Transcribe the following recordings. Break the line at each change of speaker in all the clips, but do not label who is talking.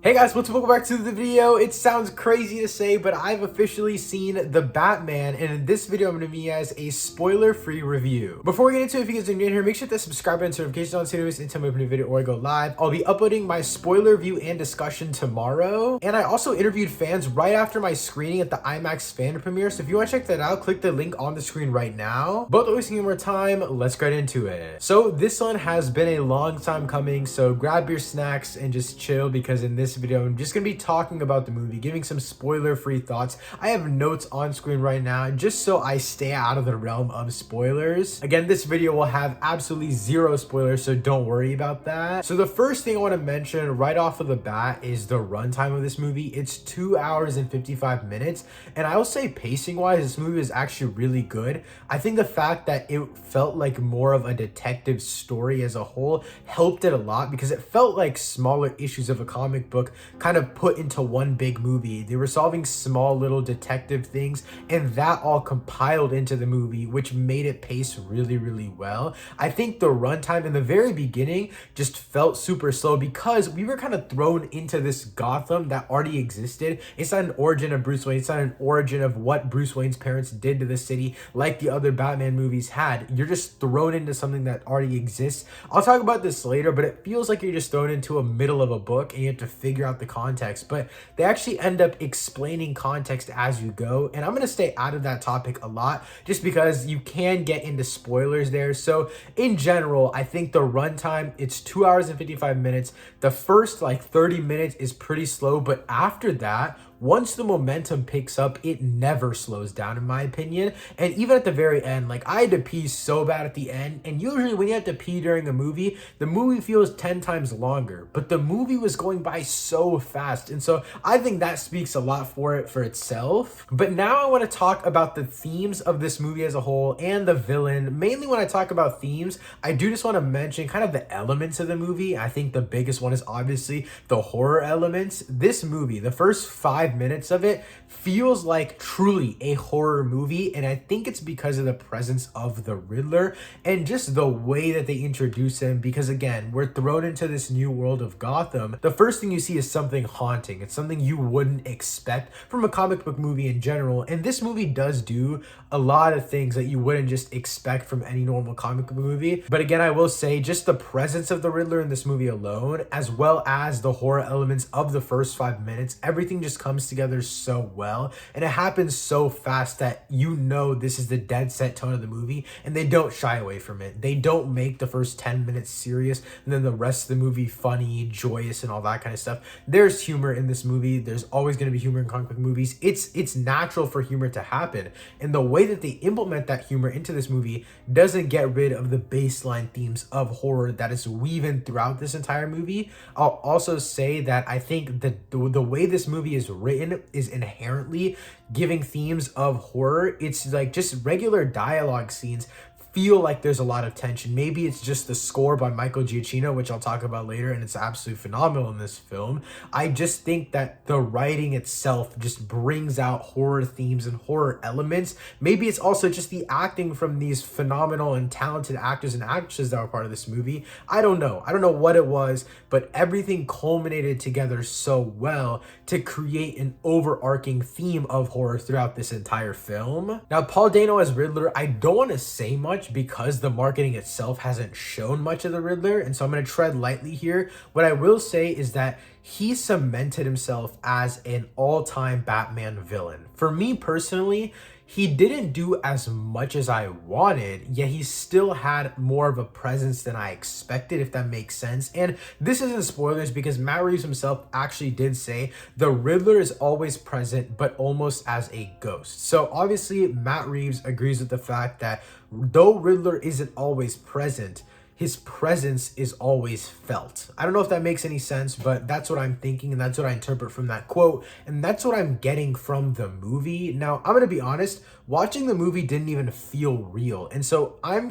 Hey guys, welcome back to the video. It sounds crazy to say, but I've officially seen The Batman, and in this video, I'm going to be as a spoiler-free review. Before we get into it, if you guys are new here, make sure to subscribe and notifications on so you don't miss any new video or I go live. I'll be uploading my spoiler review and discussion tomorrow, and I also interviewed fans right after my screening at the IMAX fan premiere, so if you want to check that out, click the link on the screen right now. But without wasting any more time, let's get into it. So this one has been a long time coming, so grab your snacks and just chill, because in this video I'm just gonna be talking about the movie, giving some spoiler-free thoughts. I have notes on screen right now just so I stay out of the realm of spoilers. Again, this video will have absolutely zero spoilers, so don't worry about that. So the first thing I want to mention right off of the bat is the runtime of this movie. It's 2 hours and 55 minutes, and I will say pacing wise this movie is actually really good. I think the fact that it felt like more of a detective story as a whole helped it a lot, because it felt like smaller issues of a comic book kind of put into one big movie. They were solving small little detective things, and that all compiled into the movie, which made it pace really well. I think the runtime in the very beginning just felt super slow because we were kind of thrown into this Gotham that already existed. It's not an origin of Bruce Wayne. It's not an origin of what Bruce Wayne's parents did to the city like the other Batman movies had. You're just thrown into something that already exists. I'll talk about this later, but it feels like you're just thrown into a middle of a book and you have to figure out the context, but they actually end up explaining context as you go, and I'm going to stay out of that topic a lot just because you can get into spoilers there. So in general, I think the runtime, it's 2 hours and 55 minutes. The first like 30 minutes is pretty slow, but after that, once the momentum picks up, it never slows down, in my opinion. And even at the very end, like, I had to pee so bad at the end, and usually when you have to pee during a movie, the movie feels 10 times longer, but the movie was going by so fast, and so I think that speaks a lot for itself. But now I want to talk about the themes of this movie as a whole and the villain. Mainly when I talk about themes, I do just want to mention kind of the elements of the movie. I think the biggest one is obviously the horror elements. This movie, the first 5 minutes of it feels like truly a horror movie, and I think it's because of the presence of the Riddler and just the way that they introduce him, because again, we're thrown into this new world of Gotham. The first thing you see is something haunting. It's something you wouldn't expect from a comic book movie in general, and this movie does do a lot of things that you wouldn't just expect from any normal comic book movie. But again, I will say just the presence of the Riddler in this movie alone, as well as the horror elements of the first 5 minutes, everything just comes together so well, and it happens so fast that you know this is the dead set tone of the movie, and they don't shy away from it. They don't make the first 10 minutes serious and then the rest of the movie funny, joyous, and all that kind of stuff. There's humor in this movie. There's always going to be humor in comic book movies. It's natural for humor to happen, and the way that they implement that humor into this movie doesn't get rid of the baseline themes of horror that is weaving throughout this entire movie. I'll also say that I think that the way this movie is written is inherently giving themes of horror. It's like just regular dialogue scenes feel like there's a lot of tension. Maybe it's just the score by Michael Giacchino, which I'll talk about later, and it's absolutely phenomenal in this film. I just think that the writing itself just brings out horror themes and horror elements. Maybe it's also just the acting from these phenomenal and talented actors and actresses that were part of this movie. I don't know what it was, but everything culminated together so well to create an overarching theme of horror throughout this entire film. Now, Paul Dano as Riddler, I don't want to say much because the marketing itself hasn't shown much of the Riddler, and so I'm going to tread lightly here. What I will say is that he cemented himself as an all-time Batman villain. For me personally, he didn't do as much as I wanted, yet he still had more of a presence than I expected, if that makes sense. And this isn't spoilers because Matt Reeves himself actually did say the Riddler is always present, but almost as a ghost. So obviously Matt Reeves agrees with the fact that though Riddler isn't always present, his presence is always felt. I don't know if that makes any sense, but that's what I'm thinking, and that's what I interpret from that quote, and that's what I'm getting from the movie. Now, I'm gonna be honest, watching the movie didn't even feel real, and so I'm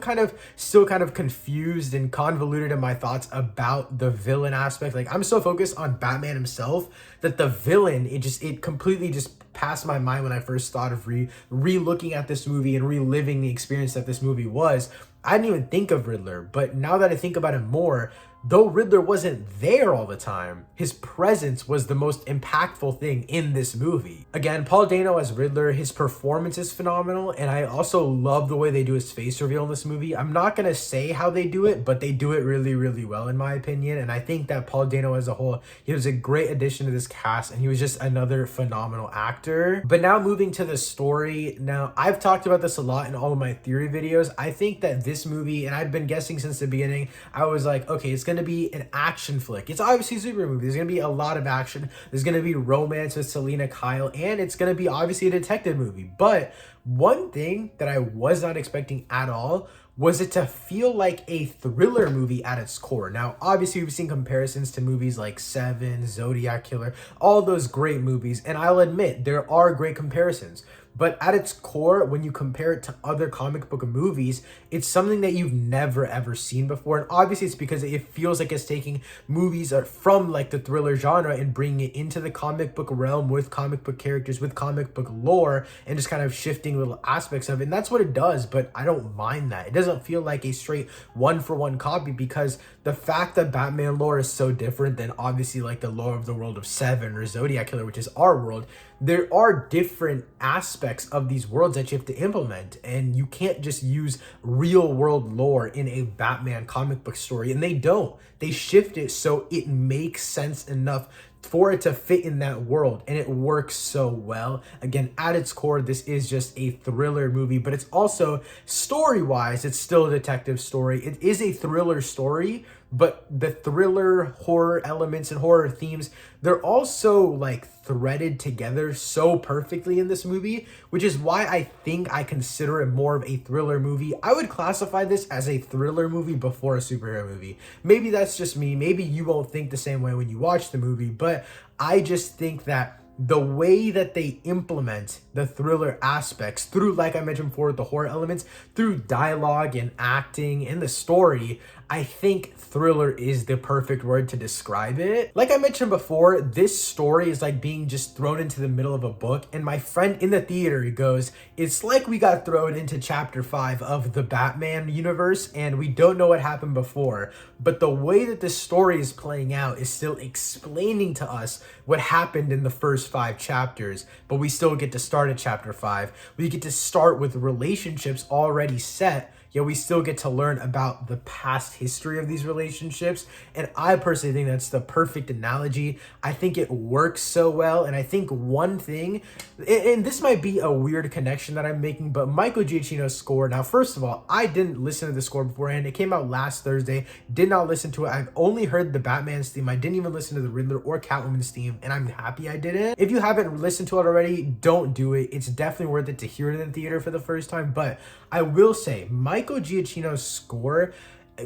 still kind of confused and convoluted in my thoughts about the villain aspect. Like, I'm so focused on Batman himself that the villain, it completely just passed my mind when I first thought of re-looking at this movie and reliving the experience that this movie was. I didn't even think of Riddler, but now that I think about it more, though Riddler wasn't there all the time, his presence was the most impactful thing in this movie. Again, Paul Dano as Riddler, his performance is phenomenal, and I also love the way they do his face reveal in this movie. I'm not gonna say how they do it, but they do it really, really well in my opinion, and I think that Paul Dano as a whole, he was a great addition to this cast, and he was just another phenomenal actor. But now moving to the story, now I've talked about this a lot in all of my theory videos. I think that this movie, and I've been guessing since the beginning, I was like, okay, it's gonna be an action flick. It's obviously a superhero movie. There's gonna be a lot of action. There's gonna be romance with Selina Kyle, and it's gonna be obviously a detective movie. But one thing that I was not expecting at all was it to feel like a thriller movie at its core. Now, obviously, we've seen comparisons to movies like Seven, Zodiac Killer, all those great movies, and I'll admit, there are great comparisons. But at its core, when you compare it to other comic book movies, it's something that you've never ever seen before. And obviously it's because it feels like it's taking movies from like the thriller genre and bringing it into the comic book realm with comic book characters, with comic book lore, and just kind of shifting little aspects of it. And that's what it does, but I don't mind that. It doesn't feel like a straight one-for-one copy, because the fact that Batman lore is so different than obviously like the lore of the world of Seven or Zodiac Killer, which is our world, there are different aspects of these worlds that you have to implement, and you can't just use real world lore in a Batman comic book story. And they don't. They shift it so it makes sense enough for it to fit in that world, and it works so well. Again, at its core, this is just a thriller movie, but it's also story-wise, it's still a detective story. It is a thriller story, but the thriller, horror elements and horror themes, they're also like threaded together so perfectly in this movie, which is why I think I consider it more of a thriller movie. I would classify this as a thriller movie before a superhero movie. Maybe that's just me. Maybe you won't think the same way when you watch the movie, but I just think that the way that they implement the thriller aspects through, like I mentioned before, the horror elements, through dialogue and acting and the story, I think thriller is the perfect word to describe it. Like I mentioned before, this story is like being just thrown into the middle of a book, and my friend in the theater goes, it's like we got thrown into chapter 5 of the Batman universe and we don't know what happened before, but the way that this story is playing out is still explaining to us what happened in the first 5 chapters, but we still get to start at chapter 5. We get to start with relationships already set, yet we still get to learn about the past history of these relationships. And I personally think that's the perfect analogy. I think it works so well. And I think one thing, and this might be a weird connection that I'm making, but Michael Giacchino's score. Now, first of all, I didn't listen to the score beforehand. It came out last Thursday. Did not listen to it. I've only heard the Batman's theme. I didn't even listen to the Riddler or Catwoman's theme, and I'm happy I didn't. If you haven't listened to it already, don't do it. It's definitely worth it to hear it in the theater for the first time. But I will say, Michael Giacchino's score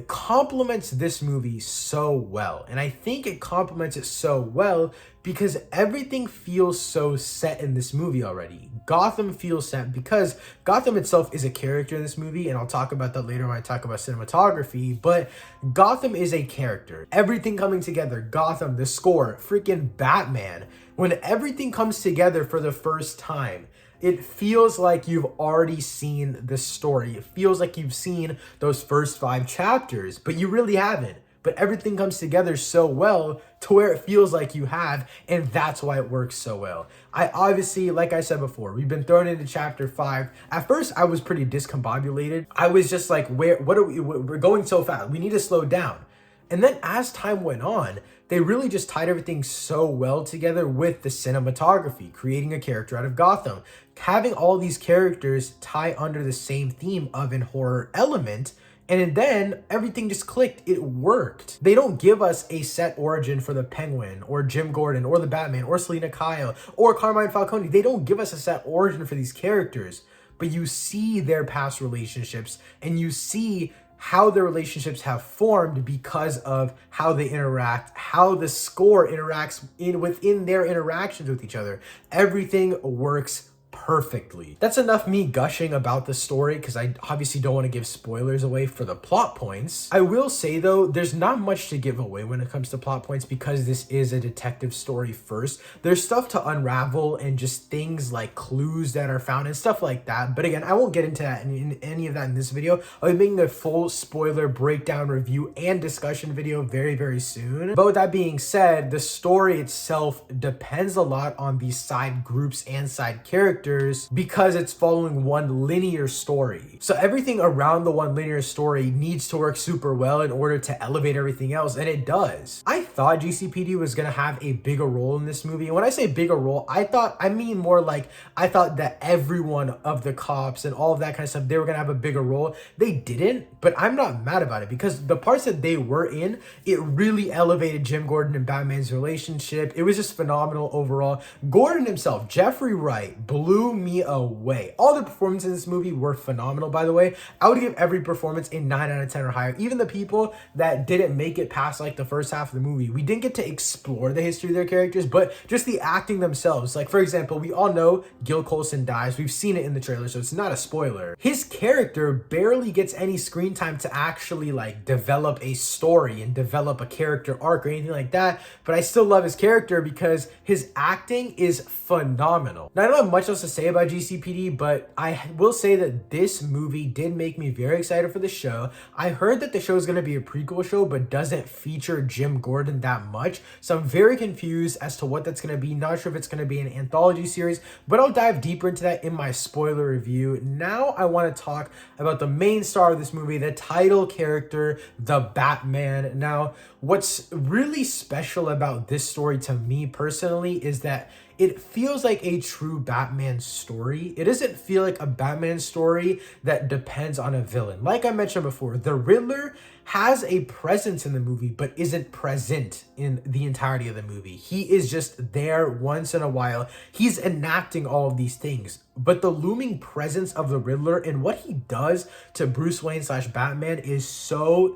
complements this movie so well. And I think it complements it so well because everything feels so set in this movie already. Gotham feels set because Gotham itself is a character in this movie, and I'll talk about that later when I talk about cinematography, but Gotham is a character. Everything coming together, Gotham, the score, freaking Batman, when everything comes together for the first time, it feels like you've already seen the story. It feels like you've seen those first 5 chapters, but you really haven't. But everything comes together so well to where it feels like you have, and that's why it works so well. I obviously, like I said before, we've been thrown into chapter 5. At first, I was pretty discombobulated. I was just like, we're going so fast. We need to slow down. And then as time went on, they really just tied everything so well together with the cinematography, creating a character out of Gotham. Having all these characters tie under the same theme of an horror element, and then everything just clicked. It worked. They don't give us a set origin for the Penguin or Jim Gordon or the Batman or Selina Kyle or Carmine Falcone. They don't give us a set origin for these characters, but you see their past relationships and you see how their relationships have formed because of how they interact, how the score interacts within their interactions with each other. Everything works perfectly. That's enough me gushing about the story because I obviously don't want to give spoilers away for the plot points. I will say though, there's not much to give away when it comes to plot points because this is a detective story first. There's stuff to unravel and just things like clues that are found and stuff like that. But again, I won't get into that in any of that in this video. I'll be making a full spoiler breakdown review and discussion video very, very soon. But with that being said, the story itself depends a lot on these side groups and side characters because it's following one linear story. So everything around the one linear story needs to work super well in order to elevate everything else, and it does. I thought GCPD was gonna have a bigger role in this movie. And when I say bigger role, I mean more like I thought that everyone of the cops and all of that kind of stuff, they were gonna have a bigger role. They didn't, but I'm not mad about it because the parts that they were in, it really elevated Jim Gordon and Batman's relationship. It was just phenomenal overall. Gordon himself, Jeffrey Wright, blew me away. All the performances in this movie were phenomenal, by the way. I would give every performance a 9 out of 10 or higher. Even the people that didn't make it past like the first half of the movie, we didn't get to explore the history of their characters, but just the acting themselves. Like for example, we all know Gil Colson dies. We've seen it in the trailer, so it's not a spoiler. His character barely gets any screen time to actually like develop a story and develop a character arc or anything like that, but I still love his character because his acting is phenomenal. Now, I don't have much else to say about GCPD, but I will say that this movie did make me very excited for the show. I heard that the show is going to be a prequel show, but doesn't feature Jim Gordon that much. So I'm very confused as to what that's going to be. Not sure if it's going to be an anthology series, but I'll dive deeper into that in my spoiler review. Now I want to talk about the main star of this movie, the title character, the Batman. Now, what's really special about this story to me personally is that it feels like a true Batman story. It doesn't feel like a Batman story that depends on a villain. Like I mentioned before, the Riddler has a presence in the movie, but isn't present in the entirety of the movie. He is just there once in a while. He's enacting all of these things. But the looming presence of the Riddler and what he does to Bruce Wayne / Batman is so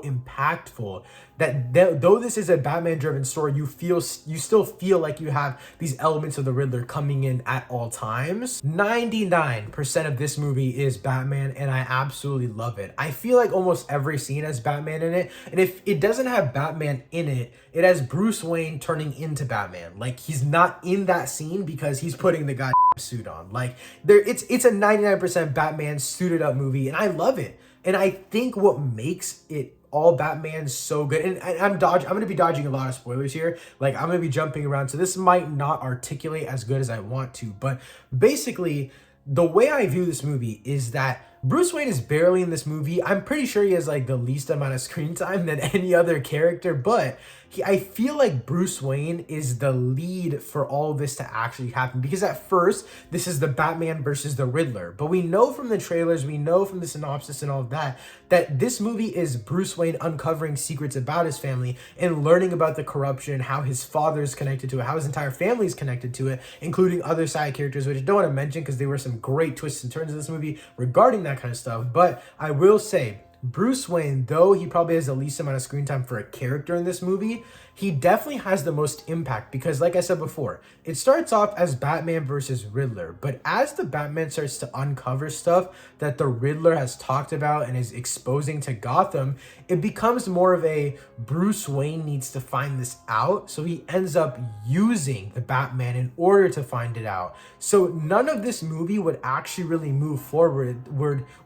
impactful that though this is a Batman-driven story, you still feel like you have these elements of the Riddler coming in at all times. 99% of this movie is Batman, and I absolutely love it. I feel like almost every scene has Batman in it, and if it doesn't have Batman in it, it has Bruce Wayne turning into Batman. Like, he's not in that scene because he's putting the goddamn suit on. Like, it's a 99% Batman suited up movie, and I love it. And I think what makes it all Batman so good, and I'm going to be dodging a lot of spoilers here. Like, I'm going to be jumping around, so this might not articulate as good as I want to, but basically, the way I view this movie is that Bruce Wayne is barely in this movie. I'm pretty sure he has like the least amount of screen time than any other character, but I feel like Bruce Wayne is the lead for all of this to actually happen, because at first this is the Batman versus the Riddler, but we know from the trailers, we know from the synopsis and all of that, that this movie is Bruce Wayne uncovering secrets about his family and learning about the corruption, how his father is connected to it, how his entire family is connected to it, including other side characters, which I don't want to mention because there were some great twists and turns in this movie regarding that kind of stuff. But I will say, Bruce Wayne, though he probably has the least amount of screen time for a character in this movie, he definitely has the most impact because, like I said before, it starts off as Batman versus Riddler, but as the Batman starts to uncover stuff that the Riddler has talked about and is exposing to Gotham, it becomes more of a Bruce Wayne needs to find this out, so he ends up using the Batman in order to find it out. So none of this movie would actually really move forward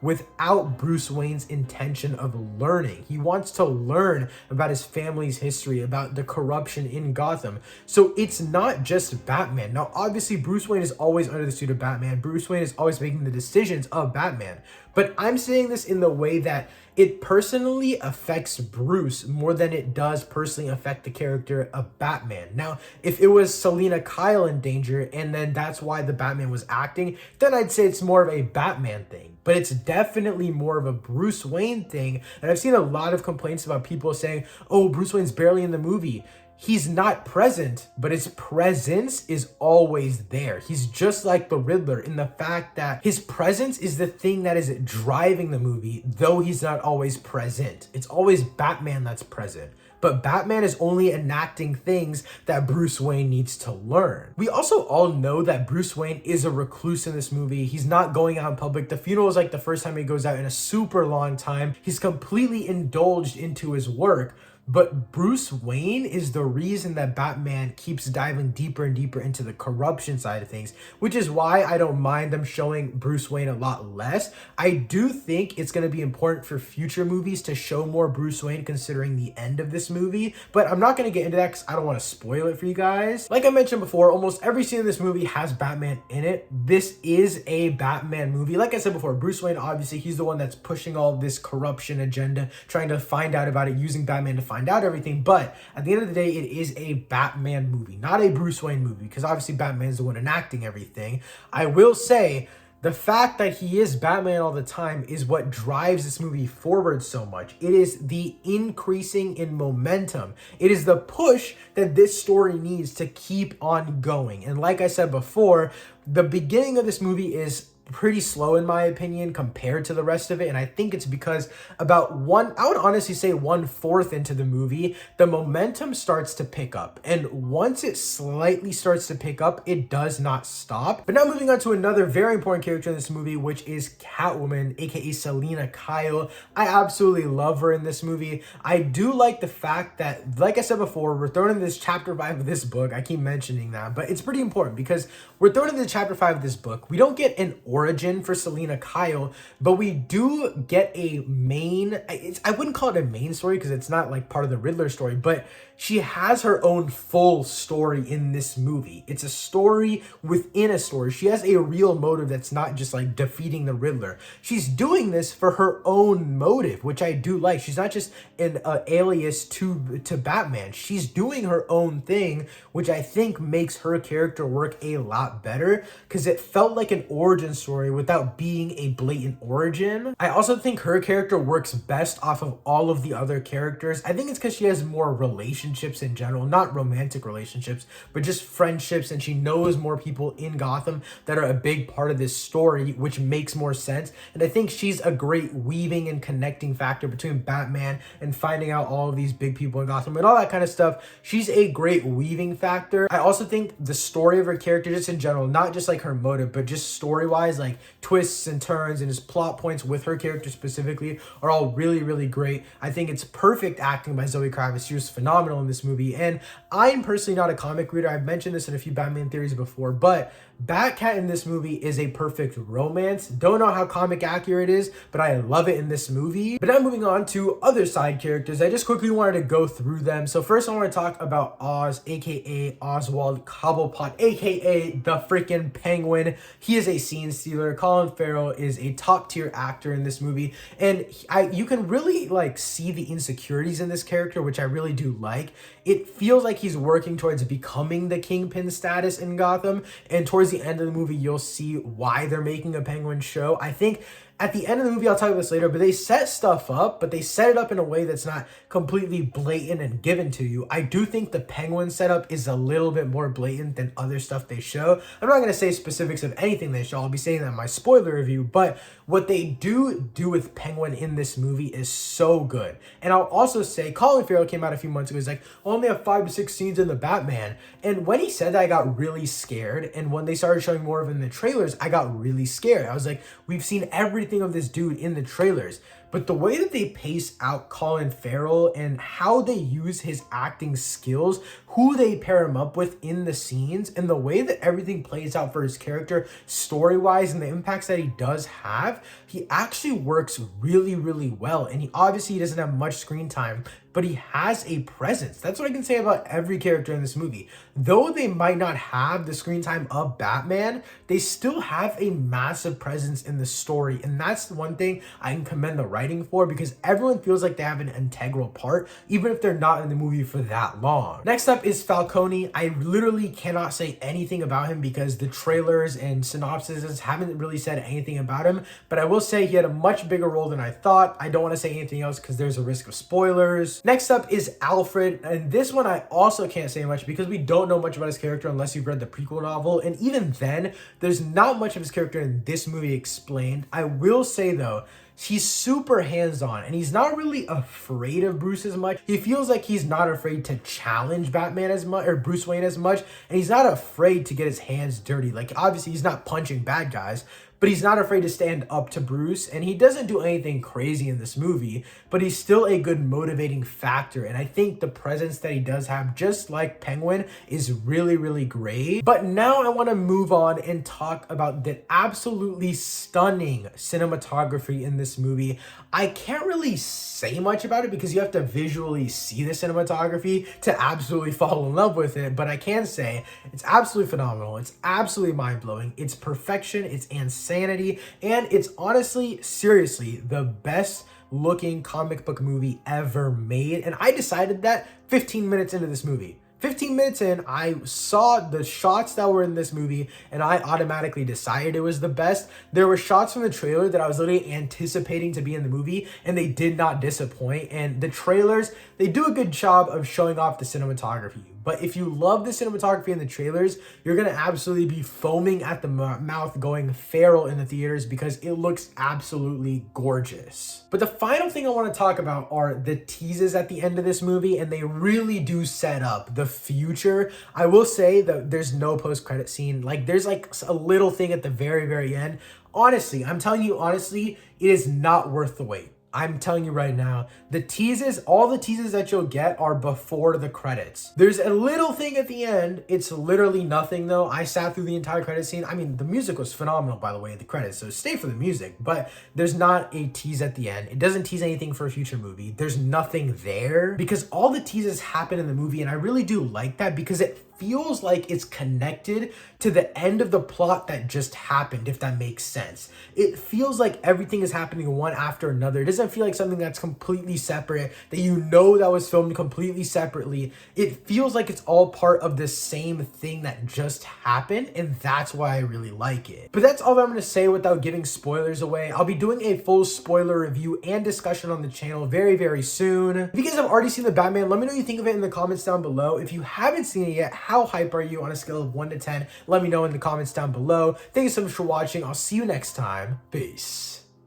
without Bruce Wayne's intention of learning. He wants to learn about his family's history, about the corruption in Gotham. So it's not just Batman. Now, obviously, Bruce Wayne is always under the suit of Batman. Bruce Wayne is always making the decisions of Batman. But I'm saying this in the way that it personally affects Bruce more than it does personally affect the character of Batman. Now, if it was Selina Kyle in danger and then that's why the Batman was acting, then I'd say it's more of a Batman thing. But it's definitely more of a Bruce Wayne thing. And I've seen a lot of complaints about people saying, oh, Bruce Wayne's barely in the movie. He's not present, but his presence is always there. He's just like the Riddler in the fact that his presence is the thing that is driving the movie, though he's not always present. It's always Batman that's present. but Batman is only enacting things that Bruce Wayne needs to learn. We also all know that Bruce Wayne is a recluse in this movie. He's not going out in public. The funeral is like the first time he goes out in a super long time. He's completely indulged into his work. But Bruce Wayne is the reason that Batman keeps diving deeper and deeper into the corruption side of things, which is why I don't mind them showing Bruce Wayne a lot less. I do think it's going to be important for future movies to show more Bruce Wayne considering the end of this movie, but I'm not going to get into that because I don't want to spoil it for you guys. Like I mentioned before, almost every scene in this movie has Batman in it. This is a Batman movie. Like I said before, Bruce Wayne, obviously, he's the one that's pushing all this corruption agenda, trying to find out about it, using Batman to find out everything. But at the end of the day, it is a Batman movie, not a Bruce Wayne movie, because obviously Batman's the one enacting everything. I will say the fact that he is Batman all the time is what drives this movie forward so much. It is the increasing in momentum. It is the push that this story needs to keep on going. And like I said before, the beginning of this movie is pretty slow in my opinion compared to the rest of it, and I think it's because about I would honestly say 1/4 into the movie, the momentum starts to pick up, and once it slightly starts to pick up, it does not stop. But now moving on to another very important character in this movie, which is Catwoman, aka Selina Kyle. I absolutely love her in this movie. I do like the fact that, like I said before, we're thrown in this chapter 5 of this book. I keep mentioning that, but it's pretty important because we're thrown into chapter 5 of this book. We don't get an origin for Selina Kyle, but we do get a main, I wouldn't call it a main story because it's not like part of the Riddler story, but she has her own full story in this movie. It's a story within a story. She has a real motive that's not just like defeating the Riddler. She's doing this for her own motive, which I do like. She's not just an alias to Batman. She's doing her own thing, which I think makes her character work a lot better because it felt like an origin story without being a blatant origin. I also think her character works best off of all of the other characters. I think it's because she has more relationships in general, not romantic relationships, but just friendships, and she knows more people in Gotham that are a big part of this story, which makes more sense. And I think she's a great weaving and connecting factor between Batman and finding out all of these big people in Gotham and all that kind of stuff. She's a great weaving factor. I also think the story of her character, just in general, not just like her motive, but just story-wise, like twists and turns and just plot points with her character specifically are all really, really great. I think it's perfect acting by Zoe Kravitz. She was phenomenal in this movie, and I'm personally not a comic reader. I've mentioned this in a few Batman theories before, but Batcat in this movie is a perfect romance. Don't know how comic accurate it is, but I love it in this movie. But now moving on to other side characters, I just quickly wanted to go through them. So first I want to talk about Oz, aka Oswald Cobblepot, aka the freaking Penguin. He is a scene stealer. Colin Farrell is a top tier actor in this movie, and you can really like see the insecurities in this character, which I really do like. It feels like he's working towards becoming the Kingpin status in Gotham, and towards the end of the movie, you'll see why they're making a Penguin show. I think at the end of the movie, I'll talk about this later, but they set stuff up, but they set it up in a way that's not completely blatant and given to you. I do think the Penguin setup is a little bit more blatant than other stuff they show. I'm not going to say specifics of anything they show. I'll be saying that in my spoiler review, but what they do with Penguin in this movie is so good. And I'll also say Colin Farrell came out a few months ago. He's like, I only have 5 to 6 scenes in the Batman. And when he said that, I got really scared. And when they started showing more of him in the trailers, I got really scared. I was like, we've seen everything of this dude in the trailers. But the way that they pace out Colin Farrell and how they use his acting skills, who they pair him up with in the scenes, and the way that everything plays out for his character story-wise and the impacts that he does have, he actually works really, really well. And he obviously doesn't have much screen time, but he has a presence. That's what I can say about every character in this movie. Though they might not have the screen time of Batman, they still have a massive presence in the story. And that's the one thing I can commend the writing for, because everyone feels like they have an integral part, even if they're not in the movie for that long. Next up is Falcone. I literally cannot say anything about him because the trailers and synopsises haven't really said anything about him, but I will say he had a much bigger role than I thought. I don't want to say anything else because there's a risk of spoilers. Next up is Alfred, and this one I also can't say much because we don't know much about his character unless you've read the prequel novel, and even then, there's not much of his character in this movie explained. I will say though, he's super hands-on and he's not really afraid of Bruce as much. He feels like he's not afraid to challenge Batman as much, or Bruce Wayne as much, and he's not afraid to get his hands dirty. Like, obviously he's not punching bad guys, but he's not afraid to stand up to Bruce, and he doesn't do anything crazy in this movie, but he's still a good motivating factor, and I think the presence that he does have, just like Penguin, is really, really great. But now I want to move on and talk about the absolutely stunning cinematography in this movie. I can't really say much about it because you have to visually see the cinematography to absolutely fall in love with it, but I can say it's absolutely phenomenal. It's absolutely mind-blowing. It's perfection. It's insanity, and it's honestly, seriously, the best looking comic book movie ever made. And I decided that 15 minutes into this movie. 15 minutes in, I saw the shots that were in this movie and I automatically decided it was the best. There were shots from the trailer that I was literally anticipating to be in the movie, and they did not disappoint. And the trailers, they do a good job of showing off the cinematography. But if you love the cinematography in the trailers, you're going to absolutely be foaming at the mouth, going feral in the theaters because it looks absolutely gorgeous. But the final thing I want to talk about are the teases at the end of this movie, and they really do set up the future. I will say that there's no post-credit scene. Like, there's like a little thing at the very, very end. Honestly, I'm telling you honestly, it is not worth the wait. I'm telling you right now, the teases, all the teases that you'll get are before the credits. There's a little thing at the end. It's literally nothing though. I sat through the entire credit scene. I mean, the music was phenomenal, by the way, the credits, so stay for the music, but there's not a tease at the end. It doesn't tease anything for a future movie. There's nothing there because all the teases happen in the movie, and I really do like that because it feels like it's connected to the end of the plot that just happened, if that makes sense. It feels like everything is happening one after another. It doesn't feel like something that's completely separate, that you know that was filmed completely separately. It feels like it's all part of the same thing that just happened, and that's why I really like it. But that's all that I'm going to say without giving spoilers away. I'll be doing a full spoiler review and discussion on the channel very, very soon. If you guys have already seen The Batman, let me know what you think of it in the comments down below. If you haven't seen it yet, how hype are you on a scale of 1 to 10? Let me know in the comments down below. Thank you so much for watching. I'll see you next time. Peace.